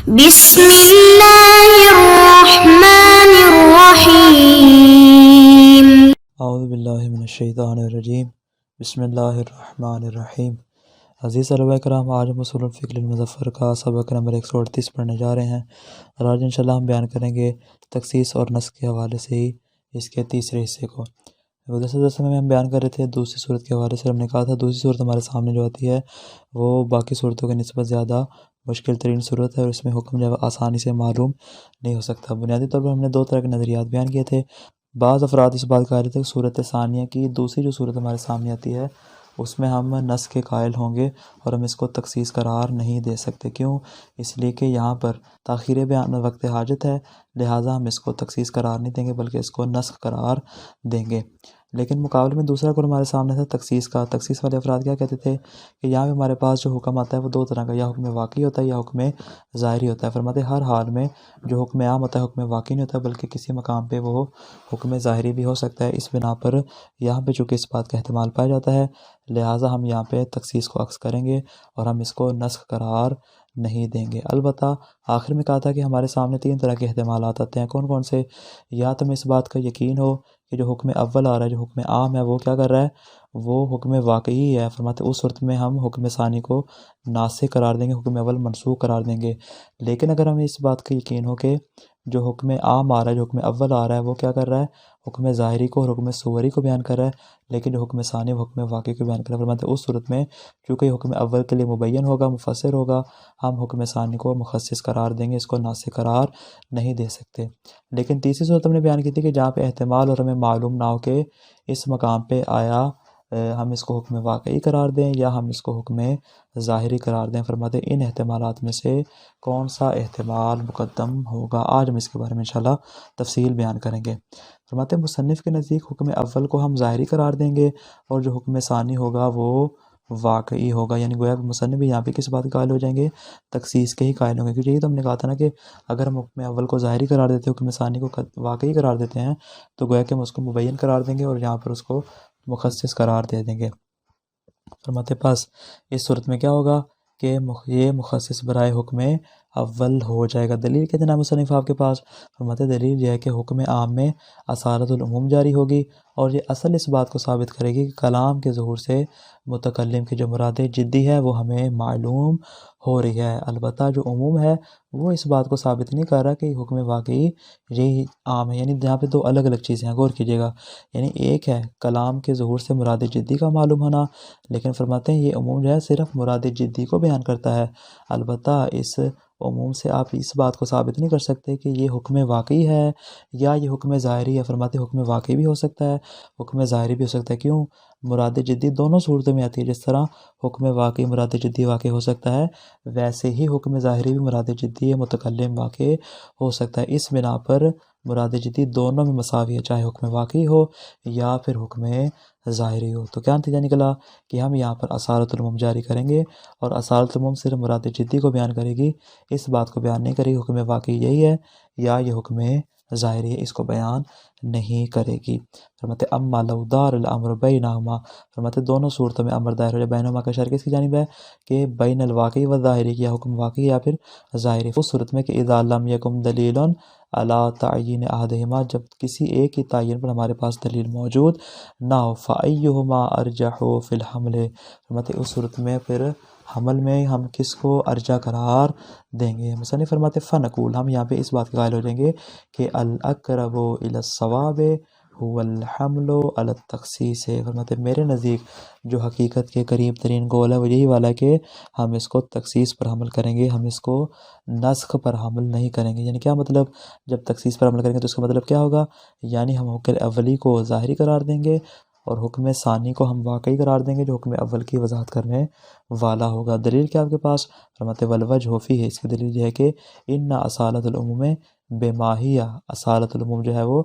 بسم اللہ الرحمن الرحیم۔ اعوذ باللہ من الشیطان الرجیم، بسم اللہ الرحمن الرحیم۔ عزیز طلبہ کرام، آج ہم اصول الفقہ المظفر کا سبق نمبر 138 پڑھنے جا رہے ہیں، اور آج انشاءاللہ ہم بیان کریں گے تخصیص اور نسخ کے حوالے سے ہی اس کے تیسرے حصے کو۔ گزشتہ درس میں ہم بیان کر رہے تھے دوسری صورت کے حوالے سے۔ ہم نے کہا تھا دوسری صورت ہمارے سامنے جو آتی ہے وہ باقی صورتوں کے نسبت زیادہ مشکل ترین صورت ہے، اور اس میں حکم جو آسانی سے معلوم نہیں ہو سکتا۔ بنیادی طور پر ہم نے دو طرح کے نظریات بیان کیے تھے۔ بعض افراد اس بات قائل تھے کہ صورت ثانیہ کی دوسری جو صورت ہمارے سامنے آتی ہے اس میں ہم نسخ کے قائل ہوں گے، اور ہم اس کو تخصیص قرار نہیں دے سکتے۔ کیوں؟ اس لیے کہ یہاں پر تاخیر بیان وقت حاجت ہے، لہٰذا ہم اس کو تخصیص قرار نہیں دیں گے بلکہ اس کو نسخ قرار دیں گے۔ لیکن مقابلے میں دوسرا قول ہمارے سامنے تھا تخصیص کا۔ تخصیص والے افراد کیا کہتے تھے کہ یہاں پہ ہمارے پاس جو حکم آتا ہے وہ دو طرح کا، یا حکم واقعی ہوتا ہے یا حکم ظاہری ہوتا ہے۔ فرماتے ہر حال میں جو حکم عام ہوتا ہے حکم واقعی نہیں ہوتا بلکہ کسی مقام پہ وہ حکم ظاہری بھی ہو سکتا ہے۔ اس بنا پر یہاں پہ چونکہ اس بات کا احتمال پایا جاتا ہے، لہٰذا ہم یہاں پہ تخصیص کو عکس کریں گے اور ہم اس کو نسخ قرار نہیں دیں گے۔ البتہ آخر میں کہا تھا کہ ہمارے سامنے تین طرح کے احتمالات آتے ہیں۔ کون کون سے؟ یا تو ہمیں اس بات کا یقین ہو کہ جو حکم اول آ رہا ہے، جو حکم عام ہے، وہ کیا کر رہا ہے، وہ حکم واقعی ہے۔ فرماتے اس صورت میں ہم حکم ثانی کو ناسخ قرار دیں گے، حکم اول منسوخ قرار دیں گے۔ لیکن اگر ہمیں اس بات کا یقین ہو کہ جو حکم عام آ رہا ہے، جو حکم اول آ رہا ہے، وہ کیا کر رہا ہے، حکم ظاہری کو اور حکم صوری کو بیان کر رہا ہے، لیکن جو حکم ثانی وہ حکم واقعی کو بیان کر رہا ہے۔ فرماتے اس صورت میں چونکہ حکم اول کے لیے مبین ہوگا، مفسر ہوگا، ہم حکم ثانی کو مخصص قرار دیں گے، اس کو ناسخ قرار نہیں دے سکتے۔ لیکن تیسری صورت ہم نے بیان کی تھی کہ جہاں پہ احتمال اور ہمیں معلوم نہ ہو کہ اس مقام پہ آیا ہم اس کو حکم واقعی قرار دیں یا ہم اس کو حکم ظاہری قرار دیں۔ فرماتے ان احتمالات میں سے کون سا احتمال مقدم ہوگا، آج ہم اس کے بارے میں انشاءاللہ تفصیل بیان کریں گے۔ فرماتے مصنف کے نزدیک حکم اول کو ہم ظاہری قرار دیں گے اور جو حکم ثانی ہوگا وہ واقعی ہوگا، یعنی گویا کہ مصنف بھی یہاں پہ کس بات کے قائل ہو جائیں گے، تخصیص کے ہی قائل ہوں گے۔ کیونکہ یہی تو ہم نے کہا تھا نا کہ اگر ہم حکم اول کو ظاہری قرار دیتے ہیں، حکم ثانی کو واقعی قرار دیتے ہیں، تو گویا کہ ہم اس کو مبین قرار دیں گے اور یہاں پر اس کو مخصص قرار دے دیں گے۔ فرماتے پس اس صورت میں کیا ہوگا کہ یہ مخصص برائے حکم اول ہو جائے گا۔ دلیل کے جناب مصنف آپ کے پاس؟ فرماتے دلیل یہ ہے کہ حکم عام میں اصالۃ العموم جاری ہوگی، اور یہ اصل اس بات کو ثابت کرے گی کہ کلام کے ظہور سے متکلم کی جو مراد جدی ہے وہ ہمیں معلوم ہو رہی ہے۔ البتہ جو عموم ہے وہ اس بات کو ثابت نہیں کر رہا کہ حکم واقعی یہی عام ہے، یعنی یہاں پہ دو الگ الگ چیزیں ہیں، غور کیجیے گا۔ یعنی ایک ہے کلام کے ظہور سے مراد جدی کا معلوم ہونا، لیکن فرماتے ہیں یہ عموم جو ہے صرف مراد جدی کو بیان کرتا ہے۔ البتہ اس عموم سے آپ اس بات کو ثابت نہیں کر سکتے کہ یہ حکم واقعی ہے یا یہ حکم ظاہری ہے۔ فرماتے حکم واقعی بھی ہو سکتا ہے، حکم ظاہری بھی ہو سکتا ہے۔ کیوں؟ مراد جدی دونوں صورتوں میں آتی ہے۔ جس طرح حکم واقعی مراد جدی واقع ہو سکتا ہے، ویسے ہی حکم ظاہری بھی مراد جدی متکلم واقع ہو سکتا ہے۔ اس بنا پر مراد جدی دونوں میں مساوی ہے، چاہے حکم واقعی ہو یا پھر حکم ظاہری ہو۔ تو کیا نتیجہ نکلا کہ ہم یہاں پر اصالۃ العموم جاری کریں گے، اور اصالۃ العموم صرف مراد جدی کو بیان کرے گی، اس بات کو بیان نہیں کرے گی حکم واقعی یہی ہے یا یہ حکم ظاہری ہے، اس کو بیان نہیں کرے گی۔ فرماتے اما لو دار الامر بینہما، فرماتے دونوں صورتوں میں امر دائر ہو جائے۔ بینہما کا اشارہ کس کی جانب ہے کہ بین الواقعی والظاہری، یا حکم واقعی یا پھر ظاہری۔ اس صورت میں کہ اذا لم یکن دلیل علی تعیین احدہما، جب کسی ایک کی تعین پر ہمارے پاس دلیل موجود نہ ہو، فایہما ارجح فی الحمل، فرماتے اس صورت میں پھر حمل میں ہم کس کو ارجح قرار دیں گے۔ مصنف فرماتے فنقول، ہم یہاں پہ اس بات کے قائل ہو جائیں گے کہ الاقرب الی الصواب هو الحمل علی التخصیص ہے۔ فرماتے میرے نزدیک جو حقیقت کے قریب ترین قول ہے وہ یہی والا ہے کہ ہم اس کو تخصیص پر حمل کریں گے، ہم اس کو نسخ پر حمل نہیں کریں گے۔ یعنی کیا مطلب؟ جب تخصیص پر حمل کریں گے تو اس کا مطلب کیا ہوگا؟ یعنی ہم حکم اولی کو ظاہری قرار دیں گے اور حکم ثانی کو ہم واقعی قرار دیں گے جو حکم اول کی وضاحت کرنے والا ہوگا۔ دلیل کیا آپ کے پاس؟ فرماتے والوجہ فی ہے، اس کی دلیل یہ ہے کہ ان اصالۃ العموم بماہیہ، اصالۃ العموم جو ہے وہ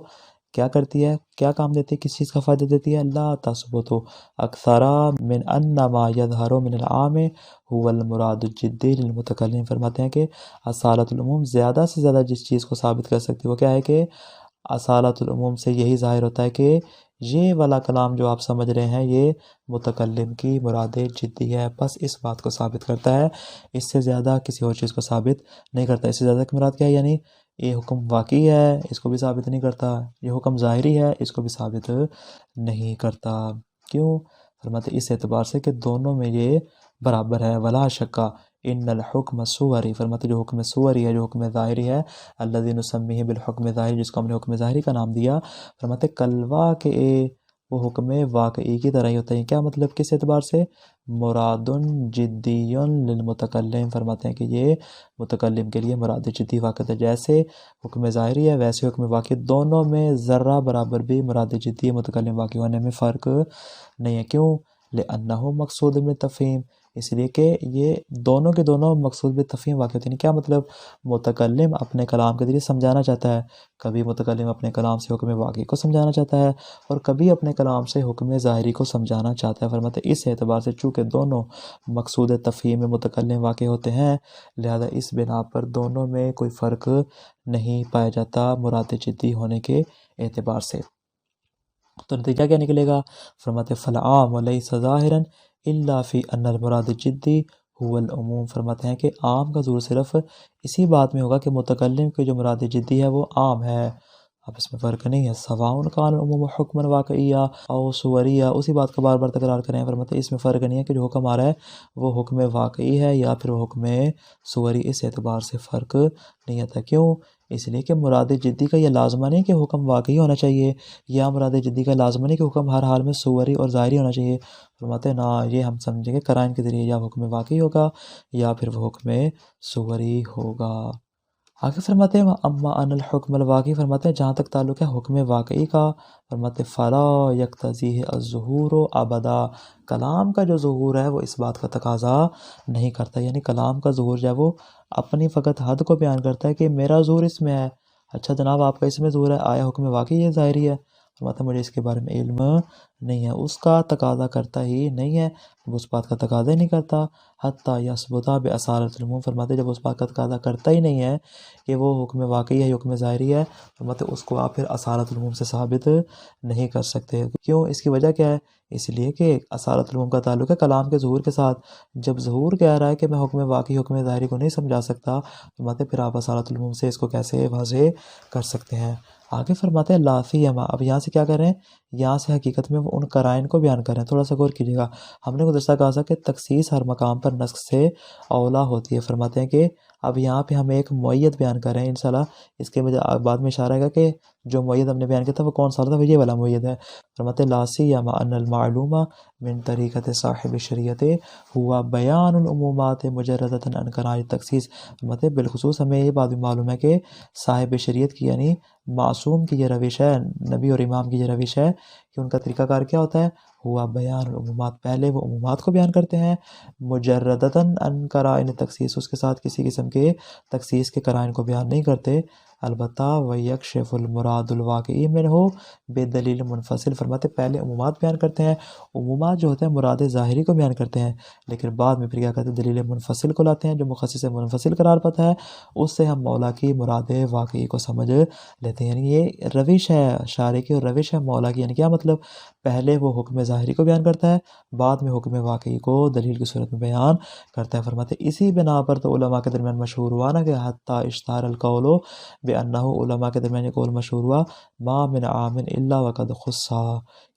کیا کرتی ہے، کیا کام دیتی ہے، کس چیز کا فائدہ دیتی ہے؟ لا تثبت اکثر من ان ما یظہر من العام هو المراد الجدی للمتکلم۔ فرماتے ہیں کہ اصالۃ العموم زیادہ سے زیادہ جس چیز کو ثابت کر سکتی ہے وہ کیا ہے کہ اصالت العموم سے یہی ظاہر ہوتا ہے کہ یہ والا کلام جو آپ سمجھ رہے ہیں یہ متکلم کی مراد جدی ہے، بس اس بات کو ثابت کرتا ہے، اس سے زیادہ کسی اور چیز کو ثابت نہیں کرتا۔ اس سے زیادہ کی مراد کیا ہے؟ یعنی یہ حکم واقعی ہے، اس کو بھی ثابت نہیں کرتا، یہ حکم ظاہری ہے، اس کو بھی ثابت نہیں کرتا۔ کیوں؟ فرماتے اس اعتبار سے کہ دونوں میں یہ برابر ہے۔ ولا شکا ان الحکم صوری، فرماتے جو حکم صوری ہے، جو حکم ظاہری ہے، الذی نسمیہ بالحکم ظاہری، جس کو ہم نے حکم ظاہری کا نام دیا، فرماتے کلوا کہ وہ حکم واقعی کی طرح ہی ہوتا ہے۔ کیا مطلب؟ کس اعتبار سے؟ مراد جدی للمتکلم، فرماتے ہیں کہ یہ متکلم کے لیے مراد جدی واقع ہے۔ جیسے حکم ظاہری ہے ویسے حکم واقعی، دونوں میں ذرہ برابر بھی مراد جدی متکلم واقع ہونے میں فرق نہیں ہے۔ کیوں؟ لأنہ مقصود میں تفہیم، اس لیے کہ یہ دونوں کے دونوں مقصود میں تفہیم واقع ہوتے ہیں۔ کیا مطلب؟ متکلم اپنے کلام کے ذریعے سمجھانا چاہتا ہے، کبھی متکلم اپنے کلام سے حکم واقعی کو سمجھانا چاہتا ہے، اور کبھی اپنے کلام سے حکم ظاہری کو سمجھانا چاہتا ہے۔ فرماتے اس اعتبار سے چونکہ دونوں مقصود تفہیم میں متکلم واقع ہوتے ہیں، لہذا اس بنا پر دونوں میں کوئی فرق نہیں پایا جاتا مراد جدی ہونے کے اعتبار سے۔ تو نتیجہ کیا نکلے گا؟ فرماتے فالعام لیس ظاہرا الا فی ان المراد جدی هو العموم، فرماتے ہیں کہ عام کا ظہور صرف اسی بات میں ہوگا کہ متکلم کی جو مراد جدی ہے وہ عام ہے، اب اس میں فرق نہیں ہے۔ سواء کان العموم حکما واقعیہ او صوریہ، اسی بات کو بار بار تکرار کریں، فرماتے اس میں فرق نہیں ہے کہ جو حکم آ رہا ہے وہ حکم واقعی ہے یا پھر وہ حکم صوری، اس اعتبار سے فرق نہیں آتا۔ کیوں؟ اس لیے کہ مراد جدی کا یہ لازمہ نہیں کہ حکم واقعی ہونا چاہیے، یا مراد جدی کا لازمہ نہیں کہ حکم ہر حال میں صوری اور ظاہری ہونا چاہیے۔ فرماتے ہیں نا، یہ ہم سمجھیں گے قرائن کے ذریعے یا حکم واقعی ہوگا یا پھر وہ حکم صوری ہوگا۔ آگے فرماتے ہیں اما ان الحکم الواقعی، فرماتے ہیں جہاں تک تعلق ہے حکم واقعی کا، فرماتے فلا یقتضیہ الظہور ابدا، کلام کا جو ظہور ہے وہ اس بات کا تقاضا نہیں کرتا، یعنی کلام کا ظہور جو ہے وہ اپنی فقط حد کو بیان کرتا ہے کہ میرا ظہور اس میں ہے۔ اچھا جناب آپ کا اس میں ظہور ہے، آیا حکم واقعی ہے ظاہری ہے؟ فرماتے مجھے اس کے بارے میں علم نہیں ہے، اس کا تقاضا کرتا ہی نہیں ہے، وہ اس بات کا تقاضا ہی نہیں کرتا۔ حتیٰ یثبت باصالۃ العموم، فرماتے جب اس بات کا تقاضا کرتا ہی نہیں ہے کہ وہ حکم واقعی ہے یا حکم ظاہری ہے، فرماتے اس کو آپ پھر اصالۃ العموم سے ثابت نہیں کر سکتے۔ کیوں؟ اس کی وجہ کیا ہے؟ اس لیے کہ اصالۃ العموم کا تعلق ہے کلام کے ظہور کے ساتھ، جب ظہور کہہ رہا ہے کہ میں حکم واقعی حکم ظاہری کو نہیں سمجھا سکتا، فرماتے پھر آپ اصالۃ العموم سے اس کو کیسے واضح کر سکتے ہیں؟ آگے فرماتے ہیں لا سیما، اب یہاں سے کیا کر رہے ہیں؟ یہاں سے حقیقت میں وہ ان قرائن کو بیان کر رہے ہیں، تھوڑا سا غور کیجیے گا۔ ہم نے گزشتہ کہا تھا کہ تخصیص ہر مقام پر نسخ سے اولا ہوتی ہے، فرماتے ہیں کہ اب یہاں پہ ہم ایک معید بیان کر رہے ہیں، انشاءاللہ اس کے بعد میں اشارہ ہے گا کہ جو معید ہم نے بیان کیا تھا وہ کون سا تھا، وہ یہ والا معید ہے۔ فرماتے لا سیما ان المعلوم من طریقت صاحب شریعت ہوا بیان العمومات مجردۃ عن قرائن التخصیص، فرماتے بالخصوص ہمیں یہ بات بھی معلوم ہے کہ صاحب شریعت کی یعنی معصوم کی یہ روش ہے، نبی اور امام کی یہ روش ہے کہ ان کا طریقہ کار کیا ہوتا ہے؟ ہوا بیان العمومات، پہلے وہ عمومات کو بیان کرتے ہیں، مجردتاً عن قرائن تخصیص، اس کے ساتھ کسی قسم کے تخصیص کے قرائن کو بیان نہیں کرتے۔ البتہ ویکشف المراد الواقعی منہ بدلیل منفصل، فرماتے پہلے عمومات بیان کرتے ہیں، عمومات جو ہوتے ہیں مراد ظاہری کو بیان کرتے ہیں، لیکن بعد میں پھر کیا کرتے ہیں؟ دلیل منفصل کو لاتے ہیں جو مخصص منفصل قرار پاتا ہے، اس سے ہم مولا کی مراد واقعی کو سمجھ لیتے ہیں۔ یعنی یہ روش ہے شارع کی اور روش ہے مولا کی، یعنی کیا مطلب؟ پہلے وہ حکم ظاہری کو بیان کرتا ہے، بعد میں حکم واقعی کو دلیل کی صورت میں بیان کرتا ہے۔ فرماتے اسی بنا پر تو علماء کے درمیان مشہور ہوا نا کہ حتیٰ اشتہر القول بأنہ، علماء کے درمیان یہ قول مشہور ہوا ما من عام الا وقد خصا،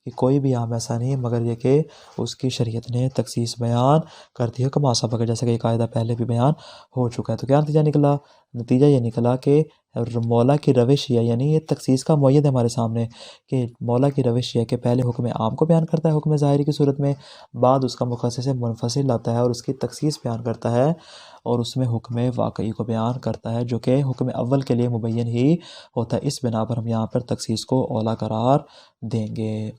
کہ کوئی بھی عام ایسا نہیں مگر یہ کہ اس کی شریعت نے تخصیص بیان کرتی ہے، کما سبق، جیسا کہ یہ قاعدہ پہلے بھی بیان ہو چکا ہے۔ تو کیا نتیجہ نکلا؟ نتیجہ یہ نکلا کہ مولا کی روش یہ، یعنی یہ تخصیص کا معید ہے ہمارے سامنے کہ مولا کی روش یہ کہ پہلے حکم عام کو بیان کرتا ہے حکم ظاہری کی صورت میں، بعد اس کا مخصص منفصل لاتا ہے اور اس کی تخصیص بیان کرتا ہے، اور اس میں حکم واقعی کو بیان کرتا ہے جو کہ حکم اول کے لیے مبین ہی ہوتا ہے۔ اس بنا پر ہم یہاں پر تخصیص کو اولا قرار دیں گے۔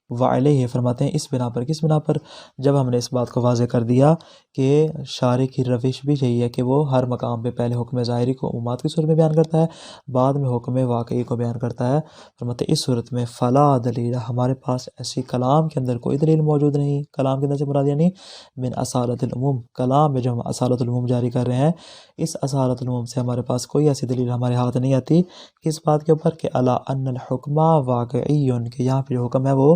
وعلیہ فرماتے ہیں اس بنا پر، کس بنا پر؟ جب ہم نے اس بات کو واضح کر دیا کہ شارع کی روش بھی یہی ہے کہ وہ ہر مقام پہ پہلے حکم ظاہری کو عمومات کی صورت میں بیان کرتا ہے، بعد میں حکم واقعی کو بیان کرتا ہے۔ فرماتے ہیں اس صورت میں فلا دلیل، ہمارے پاس ایسی کلام کے اندر کوئی دلیل موجود نہیں۔ کلام کے اندر سے مراد یعنی من اصالت العموم، کلام میں جو ہم اصالت العموم جاری کر رہے ہیں، اس اصالت العموم سے ہمارے پاس کوئی ایسی دلیل ہمارے ہاتھ نہیں آتی۔ کس بات کے اوپر؟ کہ الا ان الحکم واقعی، کہ یہاں پہ جو حکم ہے وہ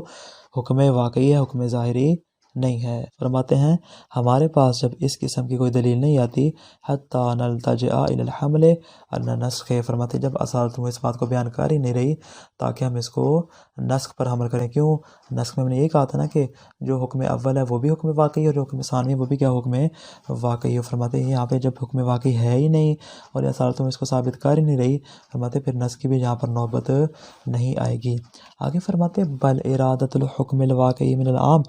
حکم واقعی ہے، حکم ظاہری نہیں ہے۔ فرماتے ہیں ہمارے پاس جب اس قسم کی کوئی دلیل نہیں آتی، حتی نلتجئ الی الحمل ان نسخ، فرماتے ہیں جب اصالت اس بات کو بیان کر ہی نہیں رہی تاکہ ہم اس کو نسخ پر حمل کریں۔ کیوں؟ نسخ میں ہم نے یہ کہا تھا نا کہ جو حکم اول ہے وہ بھی حکم واقعی اور جو حکم ثانی ہے وہ بھی کیا حکم واقعی ہے۔ فرماتے ہیں یہاں پہ جب حکم واقعی ہے ہی نہیں اور اصالت اس کو ثابت کر ہی نہیں رہی، فرماتے پھر نسخ کی بھی یہاں پر نوبت نہیں آئے گی۔ آگے فرماتے ہیں بل ارادۃ الحکم الواقعی من العام،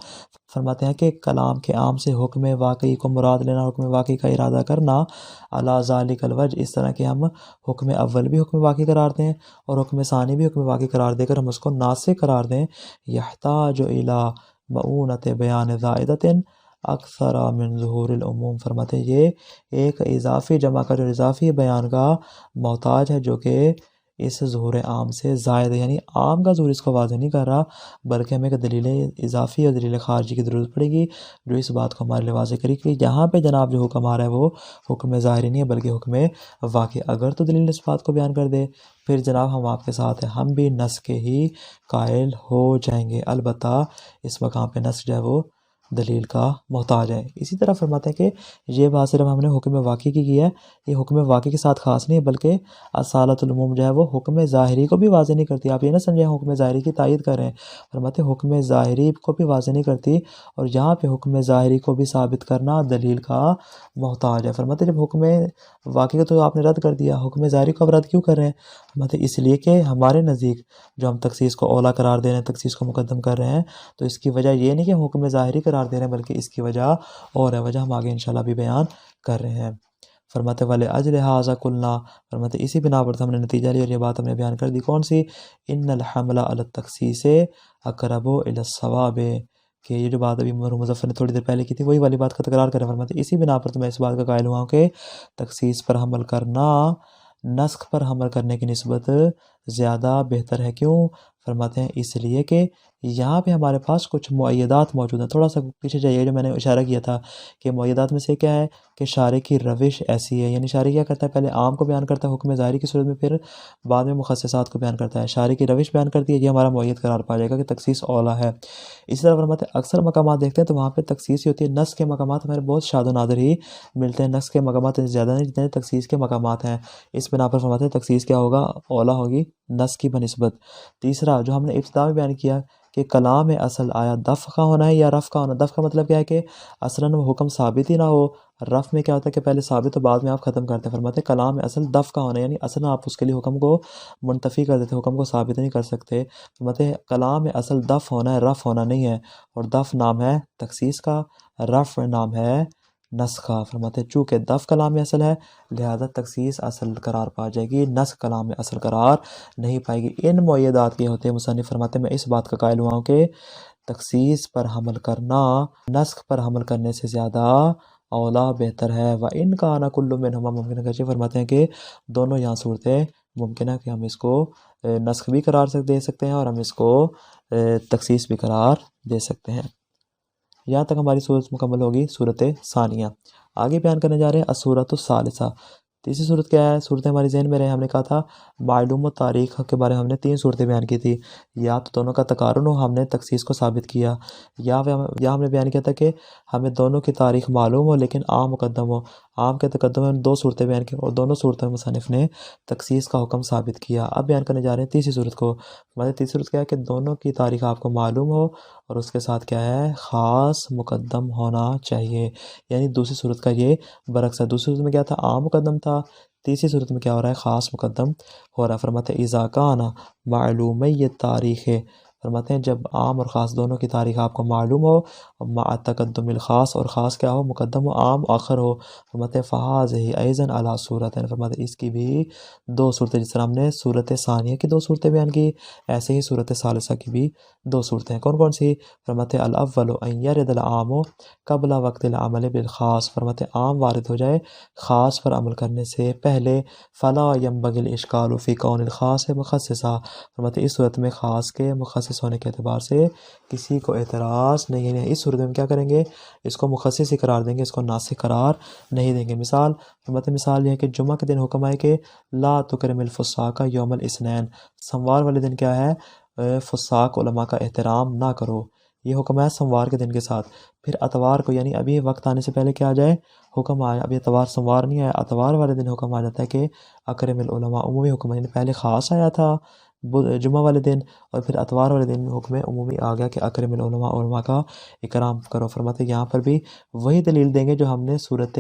فرماتے ہیں کہ کلام کے عام سے حکم واقعی کو مراد لینا، حکم واقعی کا ارادہ کرنا، علی ذالک الوجہ، اس طرح کہ ہم حکم اول بھی حکم واقعی قرار دیں اور حکم ثانی بھی حکم واقعی قرار دے کر ہم اس کو ناسخ قرار دیں، یحتاج الی معونۃ بیان زائدۃ اکثر من ظہور العموم، فرماتے ہیں یہ ایک اضافی جمع کا جو اضافی بیان کا محتاج ہے جو کہ اس ظہور عام سے زائد ہے، یعنی عام کا ظہور اس کو واضح نہیں کر رہا بلکہ ہمیں ایک دلیل اضافی اور دلیل خارجی کی ضرورت پڑے گی جو اس بات کو ہمارے لیے واضح کرے کہ یہاں پہ جناب جو حکم آ رہا ہے وہ حکم ظاہری نہیں ہے بلکہ حکم واقعی۔ اگر تو دلیل اس بات کو بیان کر دے پھر جناب ہم آپ کے ساتھ ہیں، ہم بھی نسخ کے ہی قائل ہو جائیں گے، البتہ اس مقام پہ نسخ جو ہے وہ دلیل کا محتاج ہے۔ اسی طرح فرماتے ہیں کہ یہ بات صرف ہم نے حکم واقعی کی ہے، یہ حکم واقعی کے ساتھ خاص نہیں ہے بلکہ اصالت العموم جو ہے وہ حکم ظاہری کو بھی واضح نہیں کرتی۔ آپ یہ نہ سمجھیں حکم ظاہری کی تائید کر رہے ہیں، فرماتے ہیں حکم ظاہری کو بھی واضح نہیں کرتی اور یہاں پہ حکم ظاہری کو بھی ثابت کرنا دلیل کا محتاج ہے۔ فرماتے ہیں جب حکم واقعی کو تو آپ نے رد کر دیا، حکم ظاہری کو آپ رد کیوں کر رہے ہیں؟ فرماتے ہیں اس لیے کہ ہمارے نزدیک جو ہم تخصیص کو اولا قرار دے رہے ہیں، تخصیص کو مقدم کر رہے ہیں، تو اس کی وجہ یہ نہیں کہ ہم حکم ظاہری قرار دے رہے ہیں بلکہ اس کی وجہ اور ہے، وجہ ہم آگے انشاءاللہ بھی بیان کر رہے ہیں۔ فرماتے والے اجل ھذا قلنا، فرماتے اسی بنا پر ہم نے نتیجہ لیا اور یہ بات ہم نے بیان کر دی، کون سی؟ ان الحمل علی التخصیص اقرب الی الصواب، کہ یہ جو بات ابھی مرحوم مظفر نے تھوڑی دیر پہلے کی تھی وہی والی بات کا تکرار کریں۔ فرماتے اسی بنا پر تو میں اس بات کا قائل ہوا ہوں کہ تخصیص پر حمل کرنا نسخ پر حمل کرنے کی نسبت زیادہ بہتر ہے۔ کیوں؟ فرماتے ہیں اس لیے کہ یہاں پہ ہمارے پاس کچھ معیدات موجود ہیں۔ تھوڑا سا پیچھے جائیے، جو میں نے اشارہ کیا تھا کہ معیدات میں سے کیا ہے کہ شارع کی روش ایسی ہے، یعنی شارع کیا کرتا ہے پہلے عام کو بیان کرتا ہے حکم ظاہری کی صورت میں، پھر بعد میں مخصصات کو بیان کرتا ہے۔ شارع کی روش بیان کرتی ہے، یہ ہمارا معید قرار پا جائے گا کہ تخصیص اولا ہے۔ اسی طرح فرماتے ہیں اکثر مقامات دیکھتے ہیں تو وہاں پہ تخصیص ہی ہوتی ہے، نسخ کے مقامات ہمارے بہت شاد و نادر ہی ملتے ہیں، نسخ کے مقامات زیادہ نہیں جتنے تخصیص کے مقامات ہیں۔ اس بنا پر فرماتے ہیں تخصیص کیا ہوگا؟ اولا ہوگی نسخ کی بنسبت۔ تیسرا جو ہم نے ابتدا میں بیان کیا کہ کلام اصل آیا دفع کا ہونا ہے یا رفع کا ہونا۔ دفع کا مطلب کیا ہے کہ اصلاً وہ حکم ثابت ہی نہ ہو، رفع میں کیا ہوتا ہے کہ پہلے ثابت تو بعد میں آپ ختم کرتے ہیں۔ فرماتے ہیں کلام اصل دفع کا ہونا ہے، یعنی اصلاً آپ اس کے لیے حکم کو منتفی کر دیتے، حکم کو ثابت نہیں کر سکتے۔ فرماتے ہیں کلام اصل دفع ہونا ہے، رفع ہونا نہیں ہے، اور دفع نام ہے تخصیص کا، رفع نام ہے نسخ کا۔ فرماتے ہیں چونکہ دفع کلام اصل ہے لہذا تخصیص اصل قرار پا جائے گی، نسخ کلام اصل قرار نہیں پائے گی۔ ان معیدات کے ہوتے ہیں مصنف فرماتے ہیں میں اس بات کا قائل ہوا ہوں کہ تخصیص پر حمل کرنا نسخ پر حمل کرنے سے زیادہ اولا بہتر ہے۔ وَإِنْ كَانَ كُلٌّ مِّنْهُمَا ممکن ہے، فرماتے ہیں کہ دونوں یہاں صورتیں ممکن ہے کہ ہم اس کو نسخ بھی قرار دے سکتے ہیں اور ہم اس کو تخصیص بھی قرار دے سکتے ہیں۔ یہاں تک ہماری صورت مکمل ہوگی، صورت ثانیہ۔ آگے بیان کرنے جا رہے ہیں الصورۃ الثالثہ۔ تیسری صورت کیا ہے؟ صورتیں ہماری ذہن میں رہے، ہم نے کہا تھا معلوم و تاریخ کے بارے میں ہم نے 3 صورتیں بیان کی تھی، یا تو دونوں کا تقارن ہو، ہم نے تخصیص کو ثابت کیا، یا ہم نے بیان کیا تھا کہ ہمیں دونوں کی تاریخ معلوم ہو لیکن عام مقدم ہو۔ عام کے تقدم میں ہم 2 صورتیں بیان کی اور دونوں صورتوں میں مصنف نے تخصیص کا حکم ثابت کیا۔ اب بیان کرنے جا رہے ہیں تیسری صورت کو۔ ہماری تیسری صورت کیا ہے کہ دونوں کی تاریخ آپ کو معلوم ہو اور اس کے ساتھ کیا ہے خاص مقدم ہونا چاہیے، یعنی دوسری صورت کا یہ برعکس ہے۔ دوسری صورت میں کیا تھا؟ عام مقدم تھا، تیسری صورت میں کیا ہو رہا ہے؟ خاص مقدم ہو رہا ہے۔ فرماتے اذا کان معلومی تاریخ، فرماتے ہیں جب عام اور خاص دونوں کی تاریخ آپ کو معلوم ہو، مع تقدم الخاص، اور خاص کیا ہو، مقدم ہو، عام آخر ہو، فرماتے ہیں فہذہ ایضا علی صورت، فرماتے ہیں اس کی بھی دو صورتیں، جس طرح ہم نے صورت ثانیہ کی دو صورتیں بیان کی، ایسے ہی صورت ثالثہ کی بھی دو صورتیں ہیں۔ کون کون سی؟ فرماتے ہیں الاول ان یرد العام قبل وقت العمل بالخاص، فرماتے ہیں عام وارد ہو جائے خاص پر عمل کرنے سے پہلے، فلا ينبغي الاشکال فی کون الخاص مخصصا، فرماتے ہیں اس صورت میں خاص کے مخصص ہونے کے اعتبار سے کسی کو اعتراض نہیں ہے۔ اس صورت میں کیا کریں گے؟ اس کو مخصص ہی قرار دیں گے، اس کو ناسخ قرار نہیں دیں گے۔ مثال فرماتے ہیں مثال یہ ہے کہ جمعہ کے دن حکم آئے کہ لا تکرم الفساق یوم الاثنین، سوموار والے دن کیا ہے؟ فساق علماء کا احترام نہ کرو، یہ حکم ہے سوموار کے دن کے ساتھ۔ پھر اتوار کو، یعنی ابھی وقت آنے سے پہلے کیا آ جائے؟ حکم آیا، ابھی اتوار سوموار نہیں آیا، اتوار والے دن حکم آ جاتا ہے کہ اکرم العلماء، عمومی حکم ہے، یعنی پہلے خاص آیا تھا جمعہ والے دن، اور پھر اتوار والے دن حکم عمومی آ گیا کہ اکرم العلماء، علماء کا اکرام کرو۔ فرماتے ہیں یہاں پر بھی وہی دلیل دیں گے جو ہم نے صورت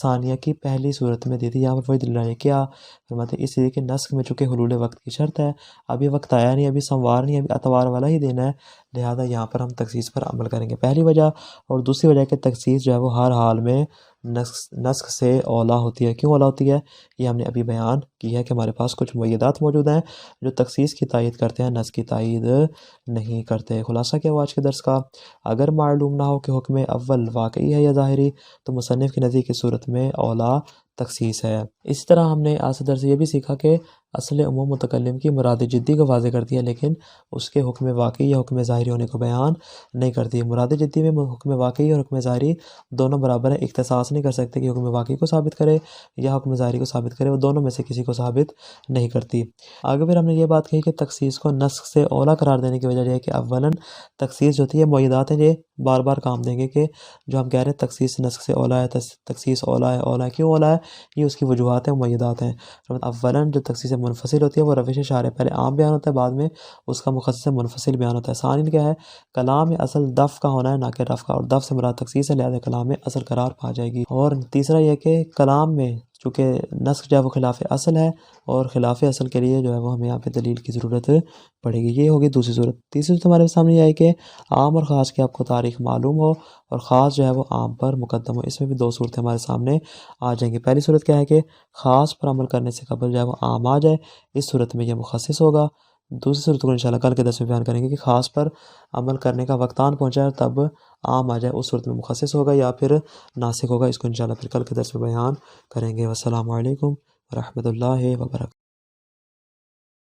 ثانیہ کی پہلی صورت میں دی تھی، یہاں پر وہی دلیل آئی کیا؟ فرماتے ہیں اس لیے کہ نسخ میں چونکہ حلول وقت کی شرط ہے، ابھی وقت آیا نہیں، ابھی سوموار نہیں، ابھی اتوار والا ہی دن ہے، لہذا یہاں پر ہم تخصیص پر عمل کریں گے، پہلی وجہ۔ اور دوسری وجہ کہ تخصیص جو ہے وہ ہر حال میں نسخ سے اولا ہوتی ہے۔ کیوں اولا ہوتی ہے؟ یہ ہم نے ابھی بیان کی ہے کہ ہمارے پاس کچھ مؤیدات موجود ہیں جو تخصیص کی تائید کرتے ہیں، نسخ کی تائید نہیں کرتے۔ خلاصہ کیا ہوا آج کے درس کا؟ اگر معلوم نہ ہو کہ حکم اول واقعی ہے یا ظاہری، تو مصنف کی نزدیک کی صورت میں اولا تخصیص ہے۔ اسی طرح ہم نے آج کے درس یہ بھی سیکھا کہ اصل عموم متکلم کی مراد جدی کو واضح کرتی ہے، لیکن اس کے حکم واقعی یا حکم ظاہری ہونے کو بیان نہیں کرتی۔ مراد جدی میں حکم واقعی اور حکم ظاہری دونوں برابر ہیں، اختصاص نہیں کر سکتے کہ حکم واقعی کو ثابت کرے یا حکم ظاہری کو ثابت کرے، وہ دونوں میں سے کسی کو ثابت نہیں کرتی۔ آگے پھر ہم نے یہ بات کہی کہ تخصیص کو نسخ سے اولا قرار دینے کی وجہ یہ ہے کہ اولاً تخصیص جو ہوتی ہے مؤیدات ہیں، یہ بار بار کام دیں گے کہ جو ہم کہہ رہے ہیں تخصیص نسخ سے اولا ہے، تخصیص اولا ہے، اولا ہے کیوں اولا ہے؟ یہ اس کی وجوہات ہیں، مؤیدات ہیں۔ اولاً جو تخصیص منفصل ہوتی ہے وہ روش شارع، پہلے عام بیان ہوتا ہے، بعد میں اس کا مخصص منفصل بیان ہوتا ہے۔ ثانیاً کیا ہے؟ کلام میں اصل دفع کا ہونا ہے نہ کہ رفع کا، اور دفع سے مراد تخصیص ہے، لہذا کلام میں اصل قرار پا جائے گی۔ اور تیسرا یہ کہ کلام میں چونکہ نسخ جو ہے وہ خلاف اصل ہے، اور خلاف اصل کے لیے جو ہے وہ ہمیں یہاں پہ دلیل کی ضرورت پڑے گی۔ یہ ہوگی دوسری صورت۔ تیسری صورت ہمارے سامنے یہ ہے کہ عام اور خاص کی آپ کو تاریخ معلوم ہو اور خاص جو ہے وہ عام پر مقدم ہو۔ اس میں بھی دو صورتیں ہمارے سامنے آ جائیں گی۔ پہلی صورت کیا ہے کہ خاص پر عمل کرنے سے قبل جو ہے وہ عام آ جائے، اس صورت میں یہ مخصص ہوگا۔ دوسری صورت کو انشاءاللہ کل کے درس میں بیان کریں گے کہ خاص پر عمل کرنے کا وقت آن پہنچا ہے تب عام آ جائے، اس صورت میں مخصص ہوگا یا پھر ناسخ ہوگا۔ اس کو انشاءاللہ پھر کل کے درس میں بیان کریں گے۔ والسلام علیکم ورحمۃ اللہ وبرکاتہ۔